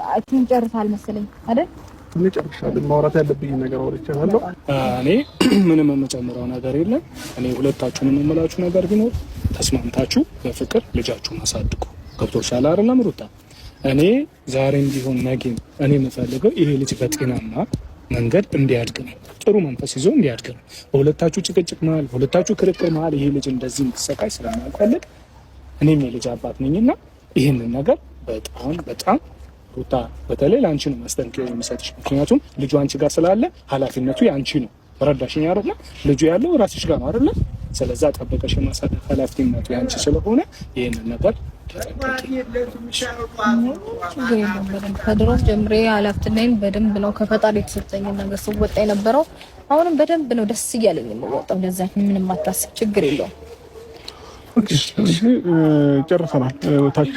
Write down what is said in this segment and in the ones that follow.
አሁን ጨርሳል መሰለኝ አይደል? እኔ ጨርሻለሁ። ማውራት ያለብኝ ነገር አውርቻለሁ። እኔ ምንም የምጨምረው ነገር የለም። እኔ ሁለታችሁንም የምላችሁ ነገር ቢኖር ተስማምታችሁ በፍቅር ልጃችሁን አሳድጉ። ገብቶሻል አይደለም ሩታ? እኔ ዛሬም ቢሆን ነገም እኔ የምፈልገው ይሄ ልጅ በጤናማ መንገድ እንዲያድግ ነው። ጥሩ መንፈስ ይዞ እንዲያድግ ነው። በሁለታችሁ ጭቅጭቅ መሀል፣ በሁለታችሁ ክርክር መሀል ይሄ ልጅ እንደዚህ እንዲሰቃይ ስለማልፈልግ እኔም የልጅ አባት ነኝና ይህንን ነገር በጣም ሩታ በተለይ ለአንቺ ነው ማስጠንቀቂያ የሚሰጥሽ። ምክንያቱም ልጁ አንቺ ጋር ስላለ ኃላፊነቱ የአንቺ ነው። ተረዳሽኝ አይደለ? ልጁ ያለው ራስሽ ጋር ነው አይደለ? ስለዛ ጠበቀሽ የማሳደግ ኃላፊነቱ የአንቺ ስለሆነ ይህንን ነገር ከድሮ ጀምሬ ኃላፊነቴን በደንብ ነው ከፈጣሪ የተሰጠኝን ነገር ስወጣ የነበረው። አሁንም በደንብ ነው ደስ እያለኝ የምወጣው። ለዛ ምንም አታስብ፣ ችግር የለውም። ጨርሰናል። ታች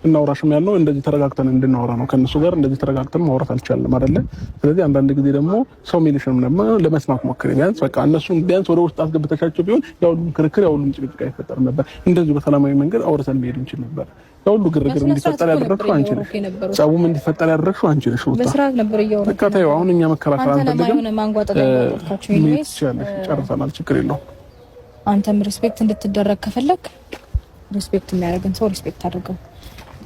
እናውራሽም ያለው እንደዚህ ተረጋግተን እንድናወራ ነው። ከነሱ ጋር እንደዚህ ተረጋግተን ማውራት አልቻልንም አይደለ? ስለዚህ አንዳንድ ጊዜ ደግሞ ሰው ሚሊሽንም ለመስማት ሞክሪ። ቢያንስ በቃ እነሱ ቢያንስ ወደ ውስጥ አስገብተሻቸው ቢሆን ያው ሁሉ ክርክር ያው ሁሉ ጭቅጭቅ አይፈጠርም ነበር። እንደዚህ በሰላማዊ መንገድ አውርተን መሄድ እንችል ነበር። ያው ሁሉ ግርግር እንዲፈጠር ያደረግሽው አንቺ ነሽ። ጸቡም እንዲፈጠር ያደረግሽው አንቺ ነሽ። በስርዓት ነበር እያወራን። በቃ ተይው። አሁን እኛ መከራከር አንፈልግም። ማንጓጠጣችሁ ይሄስ ጨርሰናል። ችግር የለውም። አንተም ሪስፔክት እንድትደረግ ከፈለክ ሪስፔክት የሚያደርግን ሰው ሪስፔክት አድርገው።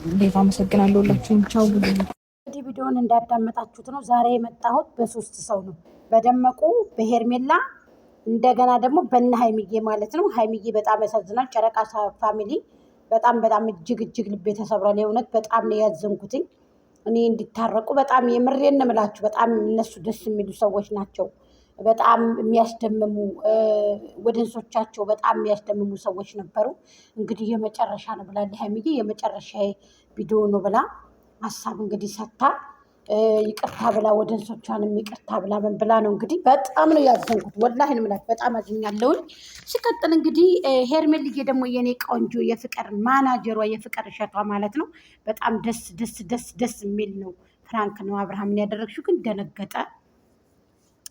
እንዴት አመሰግናለሁ ሁላችሁም። ቻው። እንግዲህ ቪዲዮውን እንዳዳመጣችሁት ነው። ዛሬ የመጣሁት በሶስት ሰው ነው። በደመቁ፣ በሄርሜላ እንደገና ደግሞ በእነ ሀይሚዬ ማለት ነው። ሀይሚዬ በጣም ያሳዝናል። ጨረቃ ፋሚሊ በጣም እጅግ ልቤ ተሰብሯል። የእውነት በጣም ነው ያዘንኩትኝ። እኔ እንዲታረቁ በጣም የምሬን ነው የምላችሁ። በጣም እነሱ ደስ የሚሉ ሰዎች ናቸው። በጣም የሚያስደምሙ ወደንሶቻቸው በጣም የሚያስደምሙ ሰዎች ነበሩ። እንግዲህ የመጨረሻ ነው ብላለች ሀይሚዬ። የመጨረሻ ቪዲዮ ነው ብላ ሀሳብ እንግዲህ ሰታ ይቅርታ ብላ ወደንሶቿንም ይቅርታ ብላ ምን ብላ ነው እንግዲህ። በጣም ነው ያዘንኩት ወላሂ ነው የምላችሁ። በጣም አዝኛለሁኝ። ሲቀጥል እንግዲህ ሄርሜልዬ ደግሞ የኔ ቆንጆ የፍቅር ማናጀሯ የፍቅር እሸቷ ማለት ነው። በጣም ደስ የሚል ነው። ፍራንክ ነው አብርሃምን ያደረግሽው፣ ግን ደነገጠ።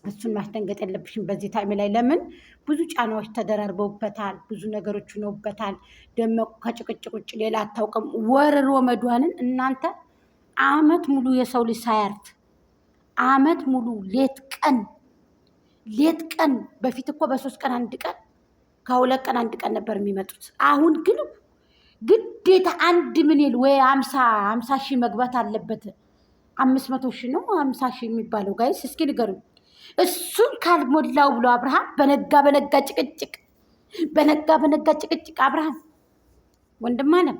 እሱን ማስደንገጥ የለብሽም በዚህ ታይም ላይ። ለምን ብዙ ጫናዎች ተደራርበውበታል፣ ብዙ ነገሮች ሆነውበታል። ደመቁ ከጭቅጭቅ ውጭ ሌላ አታውቅም። ወርሮ መድዋንን እናንተ አመት ሙሉ የሰው ልጅ ሳያርፍ አመት ሙሉ ሌት ቀን በፊት እኮ በ3 ቀን 1 ቀን ከ2 ቀን 1 ቀን ነበር የሚመጡት። አሁን ግን ግዴታ 1 ሚሊዮን ወይ 50 ሺህ መግባት አለበት። 500 ሺህ ነው 50 ሺህ የሚባለው ጋይስ? እስኪ ንገሩኝ። እሱን ካልሞላው ብሎ አብርሃም በነጋ ጭቅጭቅ አብርሃም ወንድም አለም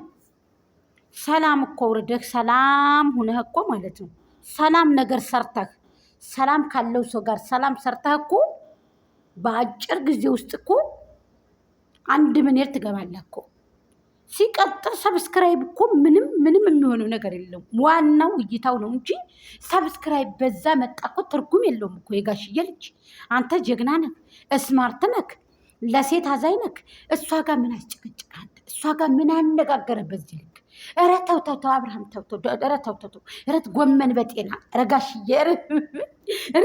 ሰላም እኮ ውርደህ ሰላም ሁነህ እኮ ማለት ነው። ሰላም ነገር ሰርተህ ሰላም ካለው ሰው ጋር ሰላም ሰርተህ እኮ በአጭር ጊዜ ውስጥ እኮ 1 ሚሊዮን ትገባለህ እኮ። ሲቀጥል ሰብስክራይብ እኮ ምንም የሚሆነው ነገር የለም። ዋናው እይታው ነው እንጂ ሰብስክራይብ በዛ መጣ እኮ ትርጉም የለውም እኮ። የጋሽዬ ልጅ አንተ ጀግና ነህ፣ ስማርት ነህ፣ ለሴት አዛኝ ነህ። እሷ ጋር ምን አስጨቅጭቃል? እሷ ጋር ምን አነጋገረ በዚህ ልክ? ኧረ ተው አብርሃም ተው። ኧረ ተው። ኧረ ጎመን በጤና ረጋሽዬ፣ ኧረ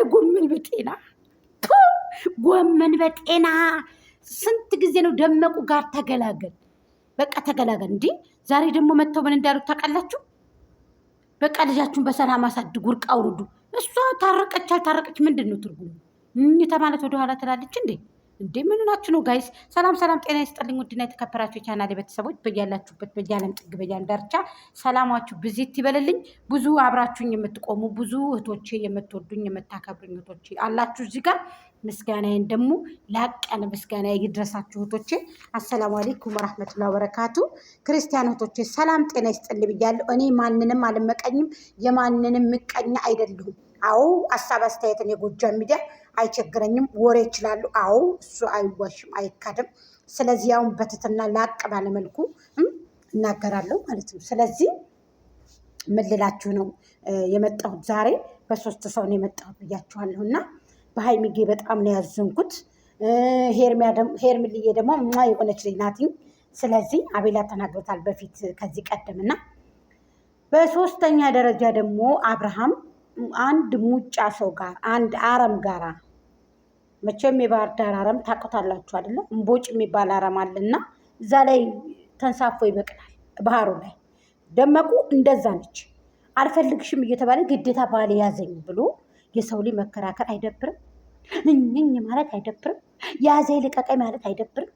ጎመን በጤና ስንት ጊዜ ነው ደመቁ ጋር ተገላገል። በቃ ተገላገል። እንዴ ዛሬ ደግሞ መጥተው ምን እንዳሉት ታውቃላችሁ? በቃ ልጃችሁን በሰላም አሳድጉ፣ እርቅ አውርዱ። እሷ ታረቀች አልታረቀች ምንድን ነው ትርጉሙ? ተማለት ወደኋላ ትላለች እንዴ ምን ናችሁ ነው ጋይስ? ሰላም ጤና ይስጥልኝ። ውድና የተከበራችሁ የቻናሌ ቤተሰቦች በያላችሁበት በያለም ጥግ በያን ዳርቻ ሰላማችሁ ብዚት ይበልልኝ። ብዙ አብራችሁኝ የምትቆሙ ብዙ እህቶቼ፣ የምትወዱኝ የምታከብሩኝ እህቶቼ አላችሁ እዚህ ጋር። ምስጋናዬን ደግሞ ላቅ ያለ ምስጋና ይድረሳችሁ እህቶቼ። አሰላሙ አለይኩም ወራህመቱላሂ ወበረካቱ። ክርስቲያን እህቶቼ ሰላም ጤና ይስጥልኝ ብያለሁ። እኔ ማንንም አልመቀኝም፣ የማንንም ምቀኛ አይደለሁም። አዎ ሀሳብ አስተያየትን የጎጃም ሚዲያ አይቸግረኝም። ወሬ ይችላሉ። አዎ እሱ አይዋሽም አይካድም። ስለዚህ አሁን በትትና ላቅ ባለመልኩ እናገራለሁ ማለት ነው። ስለዚህ ምን ልላችሁ ነው የመጣሁት ዛሬ በ3 ሰው ነው የመጣሁት ብያችኋለሁና በሀይሚጌ በጣም ነው ያዘንኩት። ሄርሜልዬ ደግሞ የሆነች ልጅ ናት። ስለዚህ አቤላ ተናግሮታል በፊት ከዚህ ቀደምና በሶስተኛ ደረጃ ደግሞ አብርሃም አንድ ሙጫ ሰው ጋር አንድ አረም ጋራ መቼም የባህር ዳር አረም ታውቁታላችሁ አይደለ? እምቦጭ የሚባል አረም አለና እዛ ላይ ተንሳፎ ይበቅላል ባህሩ ላይ። ደመቁ እንደዛ ነች። አልፈልግሽም እየተባለ ግዴታ ባል ያዘኝ ብሎ የሰው ልጅ መከራከር አይደብርም? እኝኝ ማለት አይደብርም? ያዘኝ ልቀቀኝ ማለት አይደብርም?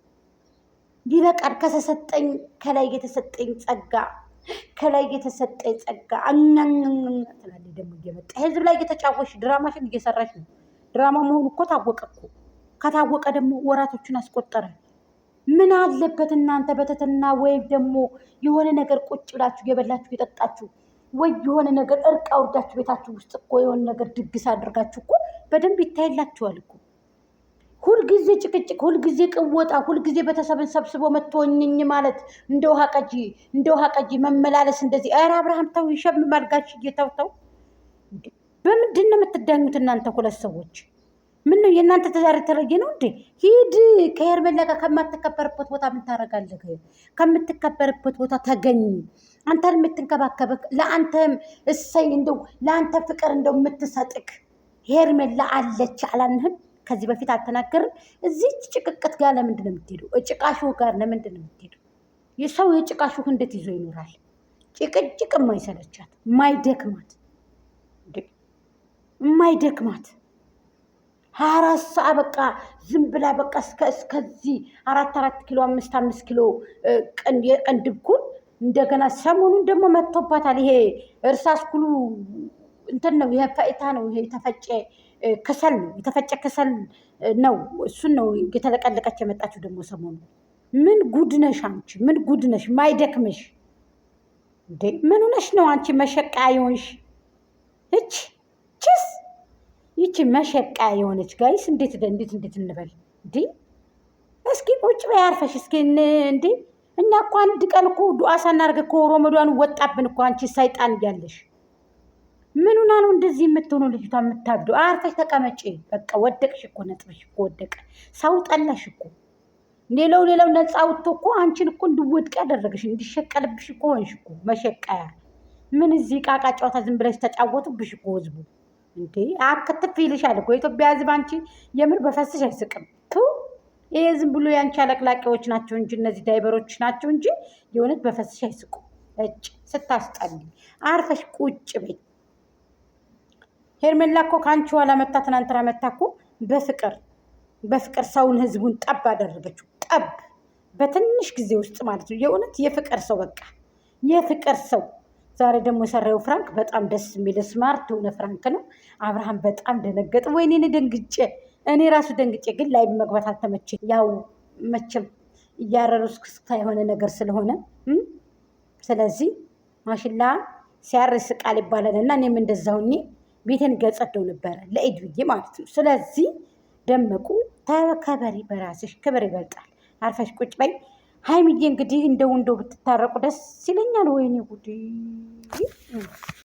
ይበቃል። ከተሰጠኝ ከላይ የተሰጠኝ ጸጋ ከላይ የተሰጠኝ ጸጋ ትላለች ደግሞ እየመጣ ህዝብ ላይ እየተጫወሽ ድራማሽን እየሰራሽ ነው። ድራማ መሆኑ እኮ ታወቀ እኮ። ከታወቀ ደግሞ ወራቶችን አስቆጠረ። ምን አለበት እናንተ በትትና ወይም ደግሞ የሆነ ነገር ቁጭ ብላችሁ የበላችሁ የጠጣችሁ ወይ የሆነ ነገር እርቅ አውርዳችሁ ቤታችሁ ውስጥ እኮ የሆነ ነገር ድግስ አድርጋችሁ እኮ በደንብ ይታይላችኋል እኮ። ሁልጊዜ ጭቅጭቅ፣ ሁልጊዜ ቅወጣ፣ ሁልጊዜ ቤተሰብን ሰብስቦ መጥቶኝኝ ማለት እንደ ውሃ ቀጂ መመላለስ እንደዚህ። ኧረ አብርሃም ተው፣ ይሸም ማልጋሽ እየተውተው። በምንድን ነው የምትዳኙት እናንተ ሁለት ሰዎች? ምን ነው የእናንተ ትዳር የተለየ ነው እንዴ? ሂድ ከሄርሜላ ጋር ከማትከበርበት ቦታ ምን ታደርጋለህ? ከምትከበርበት ቦታ ተገኝ። አንተን የምትንከባከበህ ለአንተም እሰይ እንደው ለአንተ ፍቅር እንደው የምትሰጥክ ሄርሜላ አለች አላንህም? ከዚህ በፊት አልተናገርም? እዚች ጭቅቅት ጋር ለምንድን ነው የምትሄደው? ጭቃሹህ ጋር ለምንድን ነው የምትሄደው? የሰው የጭቃሹህ እንዴት ይዞ ይኖራል? ጭቅጭቅ የማይሰለቻት የማይደክማት 24 ሰዓት በቃ ዝም ብላ በቃ እስከዚህ 4 ኪሎ 5 ኪሎ የቅንድብ ኩል እንደገና ሰሞኑን ደግሞ መጥቶባታል። ይሄ እርሳስ ኩሉ እንትን ነው፣ ይሄ ፈይታ ነው፣ ይሄ የተፈጨ ከሰል ነው፣ የተፈጨ ከሰል ነው። እሱን ነው የተለቀለቀች የመጣችው ደግሞ ሰሞኑ። ምን ጉድነሽ አንቺ? ምን ጉድነሽ? ማይደክምሽ እንዴ? ምን ሆነሽ ነው አንቺ መሸቃ የሆንሽ? ችስ ይቺ መሸቃ የሆነች ጋይስ እንዴት እንበል እንዴ? እስኪ ቁጭ በይ አርፈሽ እስኪ እንዴ። እኛ እኮ አንድ ቀን እኮ ዱዓ ሳናደርግ እኮ ረመዷን ወጣብን እኮ። አንቺ ሰይጣን እያለሽ ምን ሆና ነው እንደዚህ የምትሆነው ልጅቷ የምታብደው? አርፈሽ ተቀመጪ በቃ። ወደቅሽ እኮ ነጥብሽ እኮ ወደቀ። ሰው ጠላሽ እኮ። ሌላው ነፃ አውጥቶ እኮ አንቺን እኮ እንድወድቅ ያደረግሽ እንዲሸቀልብሽ እኮ ሆንሽ እኮ መሸቀያ። ምን እዚህ ቃቃ ጨዋታ ዝም ብለሽ ተጫወቱብሽ እኮ ህዝቡ እንዴ። አከትፍ ይልሻል እኮ የኢትዮጵያ ህዝብ። አንቺ የምር በፈስሽ አይስቅም። ይሄ ዝም ብሎ ያንቺ አለቅላቂዎች ናቸው እንጂ እነዚህ ዳይበሮች ናቸው እንጂ የሆነት በፈስሽ አይስቁ። ስታስጠልኝ አርፈሽ ቁጭ በይ። ሄርሜላ እኮ ከአንቺ ኋላ መታ ትናንትና መታ እኮ በፍቅር ሰውን ህዝቡን ጠብ አደረገችው። ጠብ በትንሽ ጊዜ ውስጥ ማለት ነው። የእውነት የፍቅር ሰው በቃ የፍቅር ሰው። ዛሬ ደግሞ የሰራው ፍራንክ በጣም ደስ የሚል ስማርት የሆነ ፍራንክ ነው። አብርሃም በጣም ደነገጠ። ወይኔ እኔ ራሱ ደንግጬ፣ ግን ላይ መግባት አልተመቸኝ። ያው መቼም እያረሩ እስክስታ የሆነ ነገር ስለሆነ ስለዚህ ማሽላ ሲያርስ ቃል ይባላል እና እኔም እንደዛውኝ ቤቴን ገጸደው ነበረ ለኢድ ብዬ ማለት ነው። ስለዚህ ደመቁ ተከበሪ፣ በራስሽ ክብር ይበልጣል። አርፈሽ ቁጭ በይ። ሀይሚዬ እንግዲህ እንደው ብትታረቁ ደስ ይለኛል። ወይኔ ጉዴ!